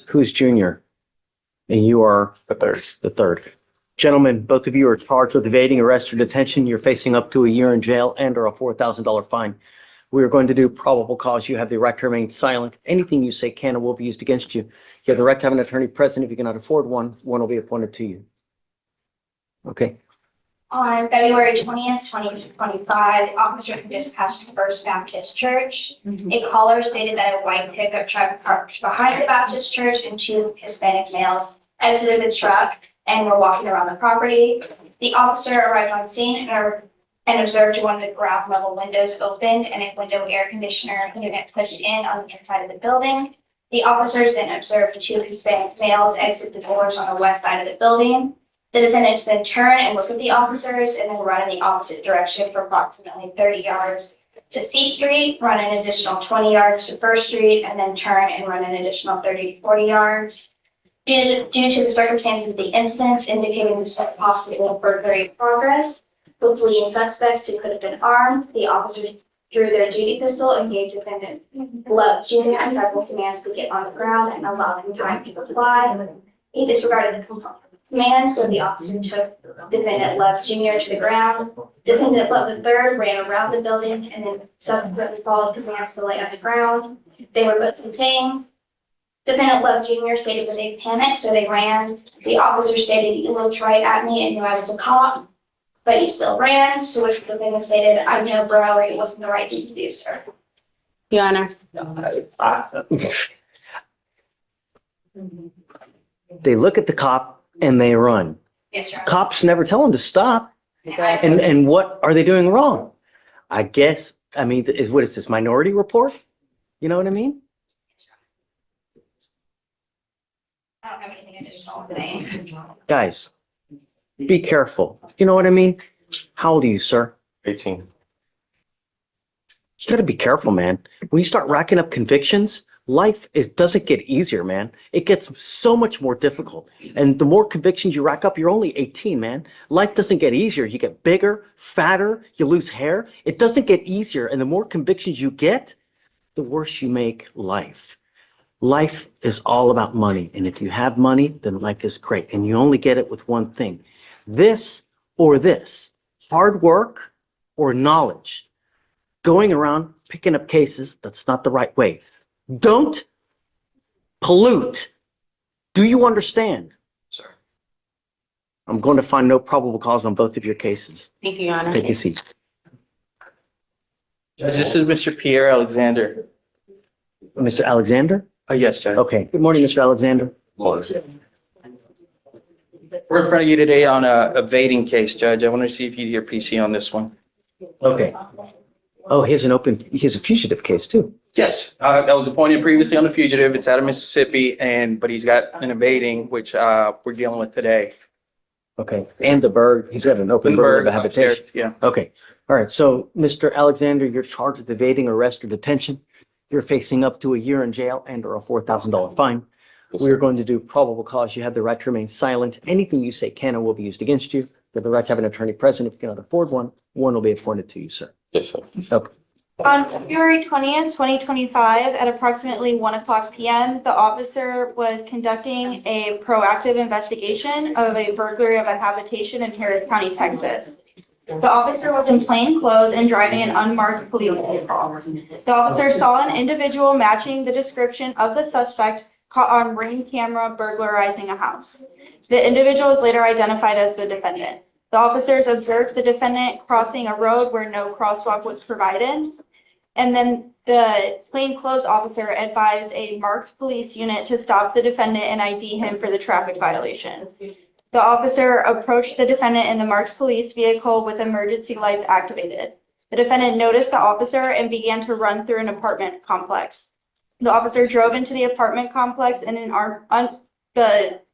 Who's junior? And you are the third. Gentlemen, both of you are charged with evading arrest or detention. You're facing up to a year in jail and or a $4,000 fine. We are going to do probable cause. You have the right to remain silent. Anything you say can and will be used against you. You have the right to have an attorney present. If you cannot afford one, one will be appointed to you. Okay. On February 20th, 2025, officer from Courtroom First Baptist Church. A caller stated that a white pickup truck parked behind the Baptist church and two Hispanic males exited the truck and were walking around the property. The officer arrived on scene and observed one of the ground level windows opened and a window air conditioner unit pushed in on the inside of the building. The officers then observed two Hispanic males exit the doors on the west side of the building. The defendants then turn and look at the officers and then run in the opposite direction for approximately 30 yards to C Street, run an additional 20 yards to First Street, and then turn and run an additional 30 to 40 yards. Due to the circumstances of the incidents indicating this was possibly a burglary in progress, with fleeing suspects who could have been armed, the officers drew their duty pistol and gave defendant Love Jr. several commands to get on the ground and allow him time to comply. He disregarded the command, so the officer took defendant Love Jr. to the ground. Defendant Love III ran around the building and then subsequently followed commands to lay on the ground. They were both detained. Defendant Love Jr. stated that they panicked, so they ran. The officer stated, "You looked right at me and knew I was a cop, but you still ran," to which the defendant stated, "I know, bro, it wasn't the right thing to do, sir." Your Honor. They look at the cop and they run. Yes, Your Honor. Cops never tell them to stop. Exactly. And what are they doing wrong? I guess, I mean, what is this, Minority Report? You know what I mean? I don't have anything additional to say. Guys, be careful. You know what I mean? How old are you, sir? 18. You got to be careful, man. When you start racking up convictions, life doesn't get easier, man. It gets so much more difficult. And the more convictions you rack up, you're only 18, man. Life doesn't get easier. You get bigger, fatter, you lose hair. It doesn't get easier. And the more convictions you get, the worse you make life. Life is all about money. And if you have money, then life is great. And you only get it with one thing. This or this. Hard work or knowledge. Going around picking up cases, that's not the right way. Don't pollute. Do you understand? Sir. I'm going to find no probable cause on both of your cases. Thank you, Your Honor. Take a seat. Judge, this is Mr. Pierre Alexander. Mr. Alexander? Yes, Judge. Okay. Good morning, Mr. Alexander. We're in front of you today on a evading case, Judge. I want to see if you need your PC on this one. Okay. Oh, he has a fugitive case too. Yes, that was appointed previously on the fugitive. It's out of Mississippi, but he's got an evading, which we're dealing with today. Okay. And the bird, he's got an open bird of habitation. Yeah. Okay. All right. So, Mr. Alexander, you're charged with evading arrest or detention. You're facing up to a year in jail and or a $4,000 fine. We are going to do probable cause. You have the right to remain silent. Anything you say can and will be used against you. You have the right to have an attorney present. If you cannot afford one, one will be appointed to you, sir. Yes, sir. Okay. On February 20th, 2025, at approximately 1:00 p.m., the officer was conducting a proactive investigation of a burglary of a habitation in Harris County, Texas. The officer was in plain clothes and driving an unmarked police vehicle. The officer saw an individual matching the description of the suspect caught on ring camera burglarizing a house. The individual is later identified as the defendant. The officers observed the defendant crossing a road where no crosswalk was provided. And then the plainclothes officer advised a marked police unit to stop the defendant and ID him for the traffic violation. The officer approached the defendant in the marked police vehicle with emergency lights activated. The defendant noticed the officer and began to run through an apartment complex. The officer drove into the apartment complex and the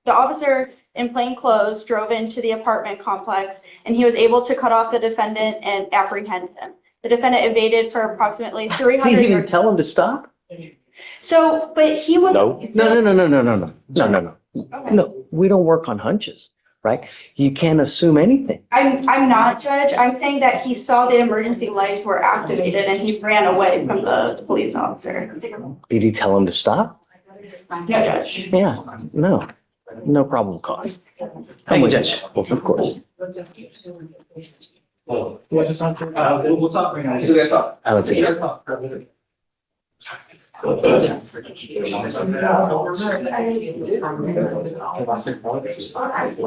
officer in plain clothes drove into the apartment complex and he was able to cut off the defendant and apprehend him. The defendant evaded for approximately 300 Did he even yards. tell him to stop? So, but he was. No, we don't work on hunches, right? You can't assume anything. I'm not, Judge. I'm saying that he saw the emergency lights were activated and he ran away from the police officer. Did he tell him to stop? Yeah, no problem cause. Thank you, Judge. Of course. We'll talk right now. We'll talk. Alexander.